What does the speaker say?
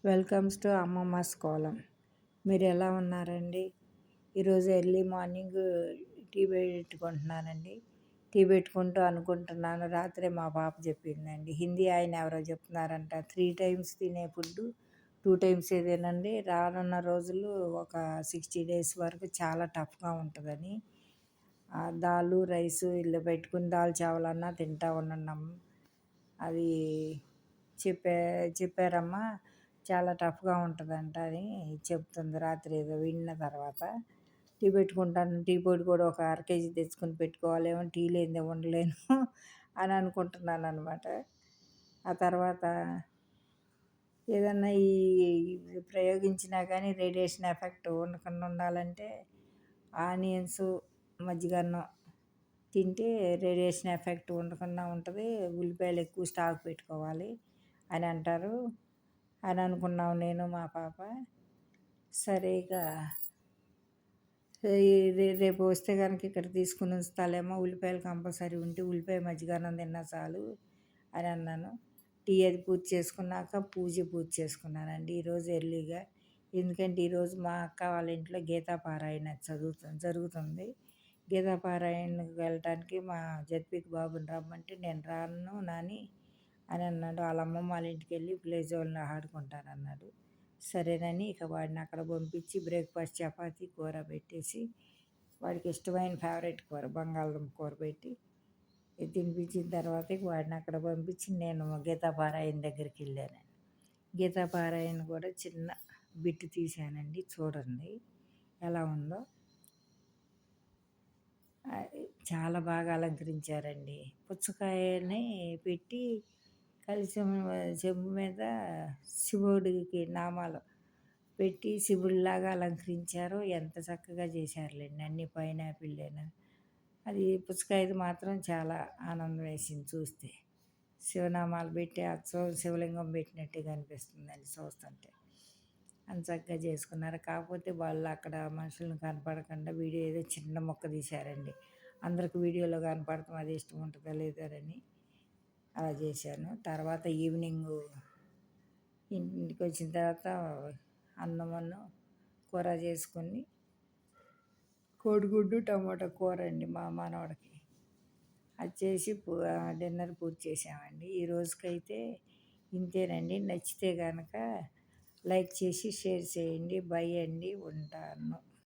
Welcomes to అమ్మమ్మస్ Kolam. మీరు ఎలా ఉన్నారండి? ఈరోజు ఎర్లీ మార్నింగ్ టీ పెట్టుకుంటున్నానండి. టీ పెట్టుకుంటూ అనుకుంటున్నాను, రాత్రే మా పాప చెప్పిందండి, హిందీ ఆయన ఎవరో చెప్తున్నారంట, 3 టైమ్స్ తినే ఫుడ్డు 2 టైమ్సే తినండి, రానున్న రోజులు ఒక 60 డేస్ వరకు చాలా టఫ్గా ఉంటుందని. దాలు రైసు ఇల్లు పెట్టుకుని దాల్ చావలన్నా తింటా ఉండడం అది చెప్పారమ్మా, చాలా టఫ్గా ఉంటుందంట అని చెప్తుంది. రాత్రి ఏదో విన్న తర్వాత టీ పెట్టుకుంటాను. టీ పొడి కూడా ఒక అర కేజీ తెచ్చుకొని పెట్టుకోవాలేమో, టీ లేనిదే ఉండలేను అని అనుకుంటున్నాను అనమాట. ఆ తర్వాత ఏదన్నా ఈ ప్రయోగించినా కానీ రేడియేషన్ ఎఫెక్ట్ ఉండకుండా ఉండాలంటే ఆనియన్స్ మజ్జిగన్నం తింటే రేడియేషన్ ఎఫెక్ట్ ఉండకుండా ఉంటుంది. ఉల్లిపాయలు ఎక్కువ స్టాక్ పెట్టుకోవాలి అని అంటారు అని అనుకున్నాం నేను మా పాప. సరిగా రేపు వస్తే కనుక ఇక్కడ తీసుకుని ఉంచుతాలేమో, ఉల్లిపాయలు కంపల్సరీ ఉంటే ఉల్లిపాయ మజ్జిగన్నం తిన్నా చాలు అని అన్నాను. టీ అది పూర్తి చేసుకున్నాక పూజ చేసుకున్నానండి ఈరోజు ఎర్లీగా. ఎందుకంటే ఈరోజు మా అక్క వాళ్ళ ఇంట్లో గీతాపారాయణ జరుగుతుంది. గీతాపారాయణకి వెళ్ళటానికి మా జడ్పీకి బాబుని రమ్మంటే నేను రాను నాని అని అన్నాడు. వాళ్ళ అమ్మమ్మ వాళ్ళ ఇంటికి వెళ్ళి ప్లే జోన్లో ఆడుకుంటానన్నాడు. సరేనని ఇక వాడిని అక్కడ పంపించి బ్రేక్ఫాస్ట్ చపాతీ కూర పెట్టేసి, వాడికి ఇష్టమైన ఫేవరెట్ కూర బంగాళదుంప కూర పెట్టి తినిపించిన తర్వాత వాడిని అక్కడ పంపించి నేను గీతాపారాయణ దగ్గరికి వెళ్ళాను. గీతాపారాయణ కూడా చిన్న బిట్టు తీశానండి, చూడండి ఎలా ఉందో. చాలా బాగా అలంకరించారండి. పుచ్చకాయని పెట్టి కలిసి చెంబు మీద శివుడికి నామాలు పెట్టి శివుడిలాగా అలంకరించారు. ఎంత చక్కగా చేశారులేండి. అన్ని పైనాపిల్లేనా, అది పుచ్చకాయది మాత్రం చాలా ఆనందం వేసింది చూస్తే. శివనామాలు పెట్టి శివలింగం పెట్టినట్టుగా అనిపిస్తుందండి చూస్తుంటే. అంత చక్కగా చేసుకున్నారు. కాకపోతే వాళ్ళు అక్కడ మనుషులను కనపడకుండా వీడియో ఏదో చిన్న మొక్క తీశారండి. అందరికి వీడియోలో కనపడతాం, అది ఇష్టం ఉంటుందా లేదని అలా చేశాను. తర్వాత ఈవినింగ్ ఇంటికి వచ్చిన తర్వాత అన్నమును కూర చేసుకొని, కోడిగుడ్డు టమాటా కూర అండి మా మనవడికి, అది చేసి డిన్నర్ పూర్తి చేసామండి. ఈ రోజుకైతే ఇంతేనండి. నచ్చితే కనుక లైక్ చేసి షేర్ చేయండి. బై అండి, ఉంటాను.